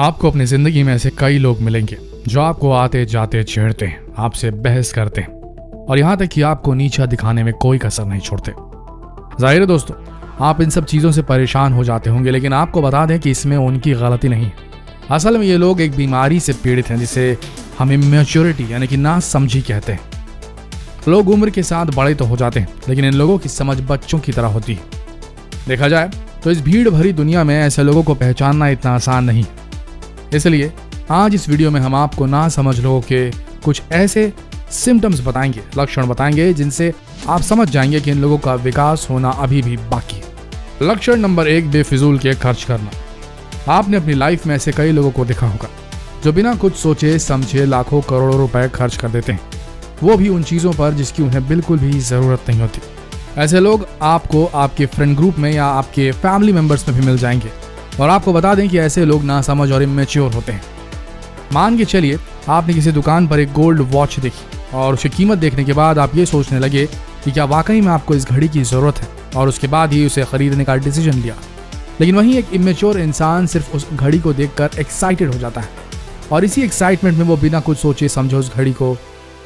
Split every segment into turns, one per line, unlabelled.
आपको अपनी जिंदगी में ऐसे कई लोग मिलेंगे जो आपको आते जाते छेड़ते हैं, आपसे बहस करते हैं और यहाँ तक कि आपको नीचा दिखाने में कोई कसर नहीं छोड़ते। जाहिर है दोस्तों, आप इन सब चीज़ों से परेशान हो जाते होंगे, लेकिन आपको बता दें कि इसमें उनकी गलती नहीं है। असल में ये लोग एक बीमारी से पीड़ित हैं जिसे हम इमेच्योरिटी यानी कि ना समझी कहते हैं। लोग उम्र के साथ बड़े तो हो जाते हैं, लेकिन इन लोगों की समझ बच्चों की तरह होती है। देखा जाए तो इस भीड़ भरी दुनिया में ऐसे लोगों को पहचानना इतना आसान नहीं। इसलिए आज इस वीडियो में हम आपको ना समझ लोगों के कुछ ऐसे सिम्टम्स बताएंगे, लक्षण बताएंगे, जिनसे आप समझ जाएंगे कि इन लोगों का विकास होना अभी भी बाकी है। लक्षण नंबर 1, बेफिजूल के खर्च करना। आपने अपनी लाइफ में ऐसे कई लोगों को देखा होगा जो बिना कुछ सोचे समझे लाखों करोड़ों रुपए खर्च कर देते हैं, वो भी उन चीज़ों पर जिसकी उन्हें बिल्कुल भी ज़रूरत नहीं होती। ऐसे लोग आपको आपके फ्रेंड ग्रुप में या आपके फैमिली मेंबर्स में भी मिल जाएंगे और आपको बता दें कि ऐसे लोग नासमझ और इमेच्योर होते हैं। मान के चलिए आपने किसी दुकान पर एक गोल्ड वॉच देखी और उसकी कीमत देखने के बाद आप ये सोचने लगे कि क्या वाकई में आपको इस घड़ी की ज़रूरत है, और उसके बाद ही उसे खरीदने का डिसीजन लिया। लेकिन वहीं एक इमेच्योर इंसान सिर्फ उस घड़ी को देखकर एक्साइटेड हो जाता है और इसी एक्साइटमेंट में वो बिना कुछ सोचे समझे उस घड़ी को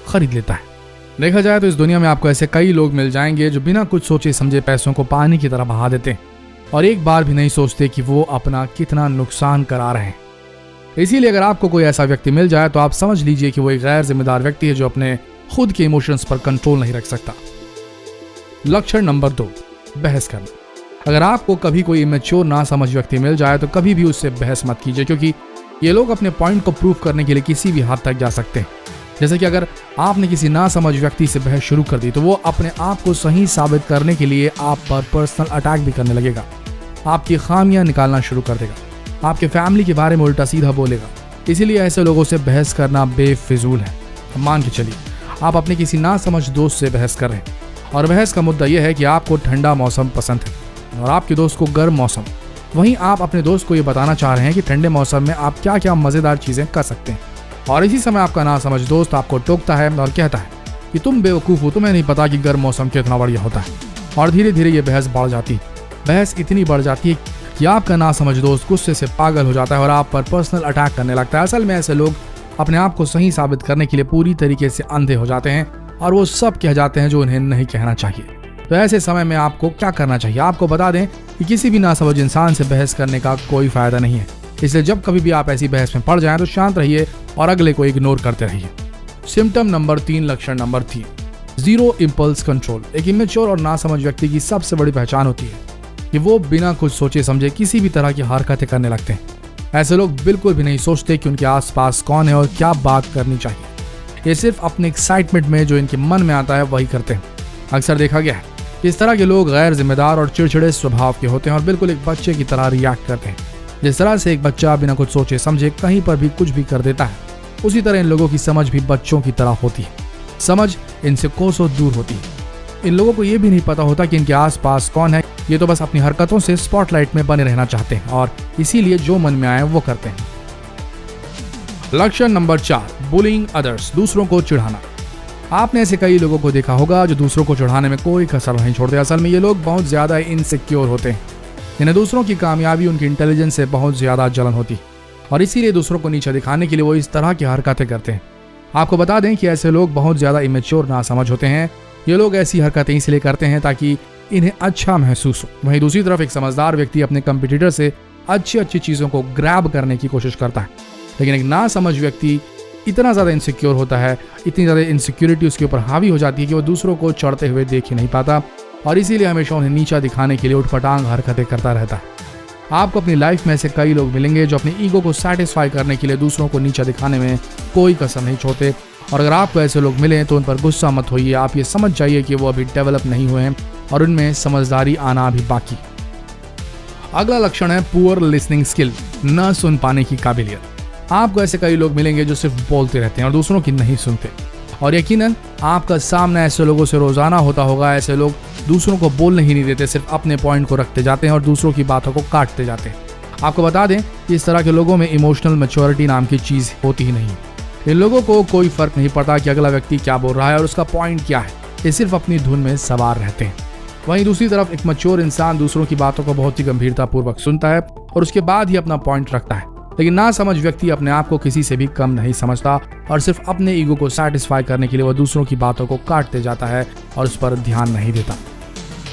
खरीद लेता है। देखा जाए तो इस दुनिया में आपको ऐसे कई लोग मिल जाएंगे जो बिना कुछ सोचे समझे पैसों को पानी की तरह बहा देते हैं और एक बार भी नहीं सोचते कि वो अपना कितना नुकसान करा रहे हैं। इसीलिए अगर आपको कोई ऐसा व्यक्ति मिल जाए तो आप समझ लीजिए कि वो एक गैर जिम्मेदार व्यक्ति है जो अपने खुद के इमोशंस पर कंट्रोल नहीं रख सकता। लक्षण नंबर 2, बहस करना। अगर आपको कभी कोई इमेच्योर ना समझ व्यक्ति मिल जाए तो कभी भी उससे बहस मत कीजिए, क्योंकि ये लोग अपने पॉइंट को प्रूव करने के लिए किसी भी हद तक जा सकते हैं। जैसे कि अगर आपने किसी ना समझ व्यक्ति से बहस शुरू कर दी तो वो अपने आप को सही साबित करने के लिए आप पर पर्सनल अटैक भी करने लगेगा, आपकी खामियां निकालना शुरू कर देगा, आपके फैमिली के बारे में उल्टा सीधा बोलेगा। इसीलिए ऐसे लोगों से बहस करना बेफिजूल है। मान के चलिए आप अपने किसी ना समझ दोस्त से बहस कर रहे हैं और बहस का मुद्दा यह है कि आपको ठंडा मौसम पसंद है और आपके दोस्त को गर्म मौसम। वहीं आप अपने दोस्त को ये बताना चाह रहे हैं कि ठंडे मौसम में आप क्या क्या मज़ेदार चीज़ें कर सकते हैं, और इसी समय आपका ना समझ दोस्त आपको टोकता है और कहता है कि तुम बेवकूफ़ हो, तुम्हें नहीं पता कि गर्म मौसम कितना बढ़िया होता है। और धीरे धीरे ये बहस बढ़ जाती है। बहस इतनी बढ़ जाती है कि आपका ना समझ दोस्त गुस्से से पागल हो जाता है और आप पर पर्सनल अटैक करने लगता है। असल में ऐसे लोग अपने आप को सही साबित करने के लिए पूरी तरीके से अंधे हो जाते हैं और वो सब कह जाते हैं जो उन्हें नहीं कहना चाहिए। तो ऐसे समय में आपको क्या करना चाहिए? आपको बता दें कि किसी भी नासमझ इंसान से बहस करने का कोई फायदा नहीं है। इसलिए जब कभी भी आप ऐसी बहस में पड़ जाएं तो शांत रहिए और अगले को इग्नोर करते रहिए। सिम्टम नंबर 3, लक्षण नंबर 3, जीरो इम्पल्स कंट्रोल। एक इमेच्योर और नासमझ व्यक्ति की सबसे बड़ी पहचान होती है कि वो बिना कुछ सोचे समझे किसी भी तरह की हरकतें करने लगते हैं। ऐसे लोग बिल्कुल भी नहीं सोचते कि उनके आसपास कौन है और क्या बात करनी चाहिए। ये सिर्फ अपने एक्साइटमेंट में जो इनके मन में आता है वही करते हैं। अक्सर देखा गया है कि इस तरह के लोग गैर जिम्मेदार और चिड़चिड़े स्वभाव के होते हैं और बिल्कुल एक बच्चे की तरह रिएक्ट करते हैं। जिस तरह से एक बच्चा बिना कुछ सोचे समझे कहीं पर भी कुछ भी कर देता है, उसी तरह इन लोगों की समझ भी बच्चों की तरह होती है। समझ इनसे कोसों दूर होती है। इन लोगों को ये भी नहीं पता होता कि इनके आसपास कौन है। ये तो बस अपनी हरकतों से स्पॉटलाइट में बने रहना चाहते हैं और इसीलिए जो मन में आए वो करते हैं। लक्षण नंबर 4, बुलिंग अदर्स। दूसरों को चिढ़ाना। आपने ऐसे कई लोगों को देखा होगा जो दूसरों को चिढ़ाने में कोई कसर नहीं छोड़ते। असल में ये लोग बहुत ज़्यादा इनसिक्योर होते हैं। इन्हें दूसरों की कामयाबी उनकी इंटेलिजेंस से बहुत ज़्यादा जलन होती और इसीलिए दूसरों को नीचा दिखाने के लिए वो इस तरह की हरकतें करते हैं। आपको बता दें कि ऐसे लोग बहुत ज़्यादा इमेच्योर नासमझ होते हैं। ये लोग ऐसी हरकतें इसलिए करते हैं ताकि इन्हें अच्छा महसूस हो। वहीं दूसरी तरफ एक समझदार व्यक्ति अपने कंपटीटर से अच्छी चीज़ों को ग्रैब करने की कोशिश करता है, लेकिन एक नासमझ व्यक्ति इतना ज़्यादा इनसिक्योर होता है, इतनी ज़्यादा इनसिक्योरिटी उसके ऊपर हावी हो जाती है कि वो दूसरों को चढ़ते हुए देख ही नहीं पाता और इसीलिए हमेशा उन्हें नीचा दिखाने के लिए उठपटांग हरकतें करता रहता है। आपको अपनी लाइफ में ऐसे कई लोग मिलेंगे जो अपनी ईगो को सेटिस्फाई करने के लिए दूसरों को नीचा दिखाने में कोई कसर नहीं छोड़ते, और अगर आपको ऐसे लोग मिलें तो उन पर गुस्सा मत होइए। आप ये समझ जाइए कि वो अभी डेवलप नहीं हुए हैं और उनमें समझदारी आना भी बाकी। अगला लक्षण है पुअर लिसनिंग स्किल, न सुन पाने की काबिलियत। आपको ऐसे कई लोग मिलेंगे जो सिर्फ बोलते रहते हैं और दूसरों की नहीं सुनते, और यकीनन आपका सामना ऐसे लोगों से रोजाना होता होगा। ऐसे लोग दूसरों को बोलने ही नहीं देते, सिर्फ अपने पॉइंट को रखते जाते हैं और दूसरों की बातों को काटते जाते हैं। आपको बता दें कि इस तरह के लोगों में इमोशनल मैच्योरिटी नाम की चीज़ होती ही नहीं। इन लोगों को कोई फर्क नहीं पड़ता कि अगला व्यक्ति क्या बोल रहा है और उसका पॉइंट क्या है। ये सिर्फ अपनी धुन में सवार रहते हैं। वहीं दूसरी तरफ एक मैच्योर इंसान दूसरों की बातों को बहुत ही गंभीरतापूर्वक सुनता है और उसके बाद ही अपना पॉइंट रखता है। लेकिन नासमझ व्यक्ति अपने आप को किसी से भी कम नहीं समझता और सिर्फ अपने ईगो को सेटिस्फाई करने के लिए वह दूसरों की बातों को काटते जाता है और उस पर ध्यान नहीं देता।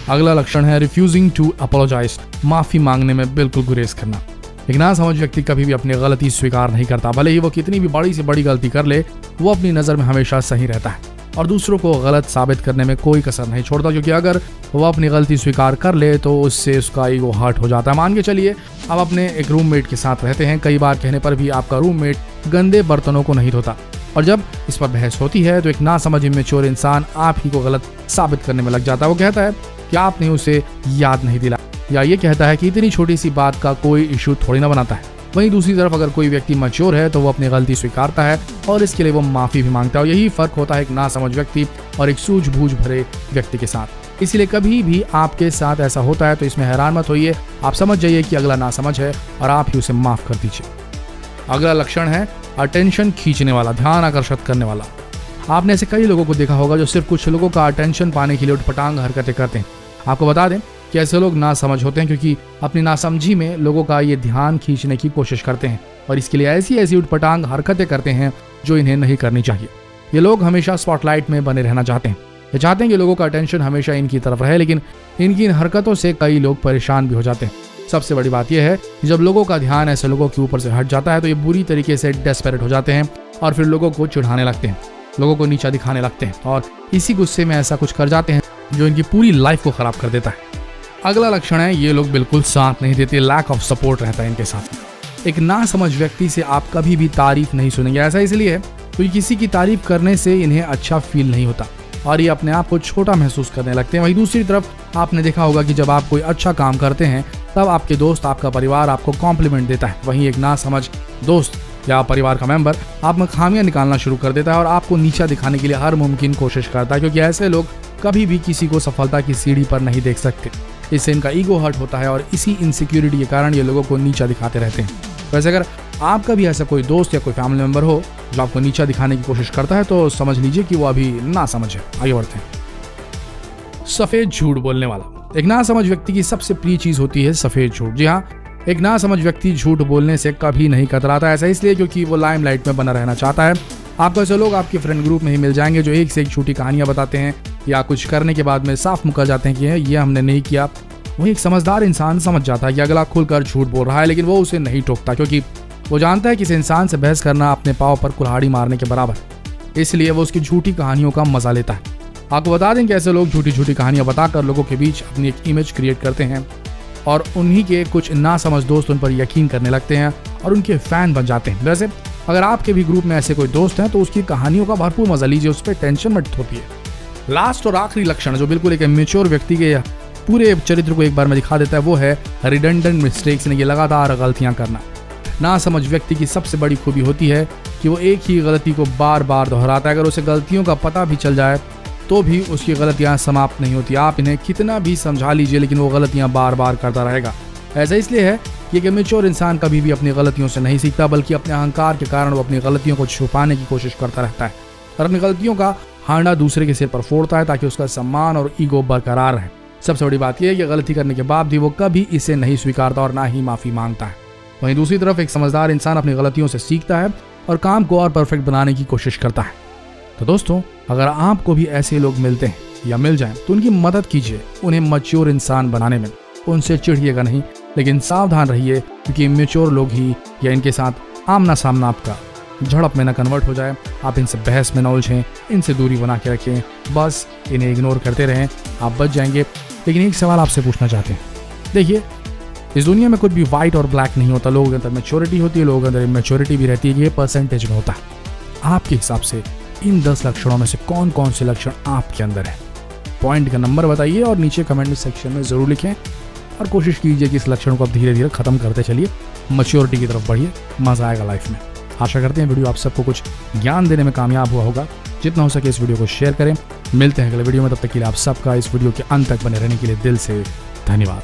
अगला लक्षण है रिफ्यूजिंग टू अपोलोजाइज, माफी मांगने में बिल्कुल गुरेज करना। एक नासमझ व्यक्ति कभी भी अपनी गलती स्वीकार नहीं करता, भले ही वो कितनी भी बड़ी से बड़ी गलती कर ले, वो अपनी नज़र में हमेशा सही रहता है और दूसरों को गलत साबित करने में कोई कसर नहीं छोड़ता, क्योंकि अगर वो अपनी गलती स्वीकार कर ले तो उससे उसका ईगो हर्ट हो जाता है। मान के चलिए आप अपने एक रूममेट के साथ रहते हैं, कई बार कहने पर भी आपका रूममेट गंदे बर्तनों को नहीं धोता और जब इस पर बहस होती है तो एक नासमझ इमेच्योर इंसान आप ही को गलत साबित करने में लग जाता है। वो कहता है कि आपने उसे याद नहीं दिला, या ये कहता है कि इतनी छोटी सी बात का कोई इशू थोड़ी ना बनाता है। वहीं दूसरी तरफ अगर कोई व्यक्ति मैच्योर है तो वो अपनी गलती स्वीकारता है और इसके लिए वो माफी भी मांगता है। और यही फर्क होता है एक नासमझ व्यक्ति और एक सूझबूझ भरे व्यक्ति के साथ। इसलिए कभी भी आपके साथ ऐसा होता है तो इसमें हैरान मत होइए, आप समझ जाइए कि अगला नासमझ है और आप ही उसे माफ कर दीजिए। अगला लक्षण है अटेंशन खींचने वाला, ध्यान आकर्षित करने वाला। आपने ऐसे कई लोगों को देखा होगा जो सिर्फ कुछ लोगों का अटेंशन पाने के लिए उठपटांग हरकतें करते हैं। आपको बता दें कि ऐसे लोग नासमझ होते हैं क्योंकि अपनी नासमझी में लोगों का ये ध्यान खींचने की कोशिश करते हैं और इसके लिए ऐसी उठपटांग हरकतें करते हैं जो इन्हें नहीं करनी चाहिए। ये लोग हमेशा स्पॉटलाइट में बने रहना चाहते हैं, ये चाहते हैं कि लोगों का अटेंशन हमेशा इनकी तरफ रहे, लेकिन इनकी इन हरकतों से कई लोग परेशान भी हो जाते हैं। सबसे बड़ी बात यह है कि जब लोगों का ध्यान ऐसे लोगों के ऊपर से हट जाता है तो ये बुरी तरीके से डेस्परेट हो जाते हैं और फिर लोगों को चिढ़ाने लगते हैं, लोगों को नीचा दिखाने लगते हैं और इसी गुस्से में ऐसा कुछ कर जाते हैं जो इनकी पूरी लाइफ को खराब कर देता है। अगला लक्षण है ये लोग बिल्कुल साथ नहीं देते, लैक ऑफ सपोर्ट रहता है इनके साथ। एक नासमझ व्यक्ति से आप कभी भी तारीफ नहीं सुनेंगे। ऐसा इसलिए है क्योंकि किसी की तारीफ करने से इन्हें अच्छा फील नहीं होता और ये अपने आप को छोटा महसूस करने लगते हैं। वहीं दूसरी तरफ आपने देखा होगा कि जब आप कोई अच्छा काम करते हैं तब आपके दोस्त, आपका परिवार आपको कॉम्प्लीमेंट देता है। वहीं एक नासमझ दोस्त या परिवार का मेंबर आप में खामियां निकालना शुरू कर देता है और आपको नीचा दिखाने के लिए हर मुमकिन कोशिश करता है, क्योंकि ऐसे लोग कभी भी किसी को सफलता की सीढ़ी पर नहीं देख सकते। इससे इनका ईगो हर्ट होता है और इसी इनसिक्योरिटी के कारण ये लोगों को नीचा दिखाते रहते हैं। वैसे अगर आपका भी ऐसा कोई दोस्त या कोई फैमिली मेंबर हो जो आपको नीचा दिखाने की कोशिश करता है तो समझ लीजिए कि वो अभी नासमझ है। आगे बढ़ते हैं। सफेद झूठ बोलने वाला। एक नासमझ व्यक्ति की सबसे प्रिय चीज होती है सफेद झूठ। जी हाँ, एक नासमझ व्यक्ति झूठ बोलने से कभी नहीं कतराता। ऐसा इसलिए क्योंकि वो लाइमलाइट में बना रहना चाहता है। आपको ऐसे लोग आपके फ्रेंड ग्रुप में ही मिल जाएंगे जो एक से एक झूठी कहानियां बताते हैं या कुछ करने के बाद में साफ मुकर जाते हैं कि ये हमने नहीं किया। वही एक समझदार इंसान समझ जाता है कि अगला खुलकर झूठ बोल रहा है, लेकिन वो उसे नहीं टोकता क्योंकि वो जानता है कि इस इंसान से बहस करना अपने पाँव पर कुल्हाड़ी मारने के बराबर। इसलिए वो उसकी झूठी कहानियों का मजा लेता है। आपको बता दें कि ऐसे लोग झूठी झूठी कहानियां बताकर लोगों के बीच अपनी एक इमेज क्रिएट करते हैं और उन्हीं के कुछ नासमझ दोस्त उन पर यकीन करने लगते हैं और उनके फैन बन जाते हैं। वैसे अगर आपके भी ग्रुप में ऐसे कोई दोस्त हैं तो उसकी कहानियों का भरपूर मजा लीजिए, उस पर टेंशन मत थोपिए। लास्ट और आखिरी लक्षण जो बिल्कुल एक मैच्योर व्यक्ति के पूरे चरित्र को एक बार में दिखा देता है वो है रिडंडेंट मिस्टेक्स, यानी कि लगातार गलतियां करना। नासमझ व्यक्ति की सबसे बड़ी खूबी होती है कि वो एक ही गलती को बार बार दोहराता है। अगर उसे गलतियों का पता भी चल जाए तो भी उसकी गलतियां समाप्त नहीं होती। आप इन्हें कितना भी समझा लीजिए लेकिन वो गलतियां बार बार करता रहेगा। ऐसा इसलिए है कि एक मैच्योर इंसान कभी भी अपनी गलतियों से नहीं सीखता, बल्कि अपने अहंकार के कारण वो अपनी गलतियों को छुपाने की कोशिश करता रहता है और अपनी गलतियों का हांडा दूसरे के सिर पर फोड़ता है ताकि उसका सम्मान और ईगो बरकरार रहे। सबसे बड़ी बात यह है कि गलती करने के बाद भी वो कभी इसे नहीं स्वीकारता और ना ही माफी मांगता है। वहीं दूसरी तरफ एक समझदार इंसान अपनी गलतियों से सीखता है और काम को और परफेक्ट बनाने की कोशिश करता है। तो दोस्तों, अगर आपको भी ऐसे लोग मिलते हैं या मिल जाएं तो उनकी मदद कीजिए उन्हें मैच्योर इंसान बनाने में। उनसे चिढ़िएगा नहीं, लेकिन सावधान रहिए क्योंकि मैच्योर लोग ही या इनके साथ आमना सामना आपका झड़प में न कन्वर्ट हो जाए। आप इनसे बहस में न उलझें, इनसे दूरी बना के रखें, बस इन्हें इग्नोर करते रहें, आप बच जाएंगे। लेकिन एक सवाल आपसे पूछना चाहते हैं। देखिए, इस दुनिया में कुछ भी व्हाइट और ब्लैक नहीं होता। लोगों के अंदर मैच्योरिटी होती है, लोगों के अंदर इमैच्योरिटी भी रहती है। ये परसेंटेज में होता है। आपके हिसाब से इन 10 लक्षणों में से कौन कौन से लक्षण आपके अंदर है? पॉइंट का नंबर बताइए और नीचे कमेंट सेक्शन में ज़रूर लिखें और कोशिश कीजिए कि इस लक्षण को आप धीरे धीरे खत्म करते चलिए, मैच्योरिटी की तरफ बढ़िए, मजा आएगा लाइफ में। आशा करते हैं वीडियो आप सबको कुछ ज्ञान देने में कामयाब हुआ होगा। जितना हो सके इस वीडियो को शेयर करें। मिलते हैं अगले वीडियो में, तब तक के लिए आप सबका इस वीडियो के अंत तक बने रहने के लिए दिल से धन्यवाद।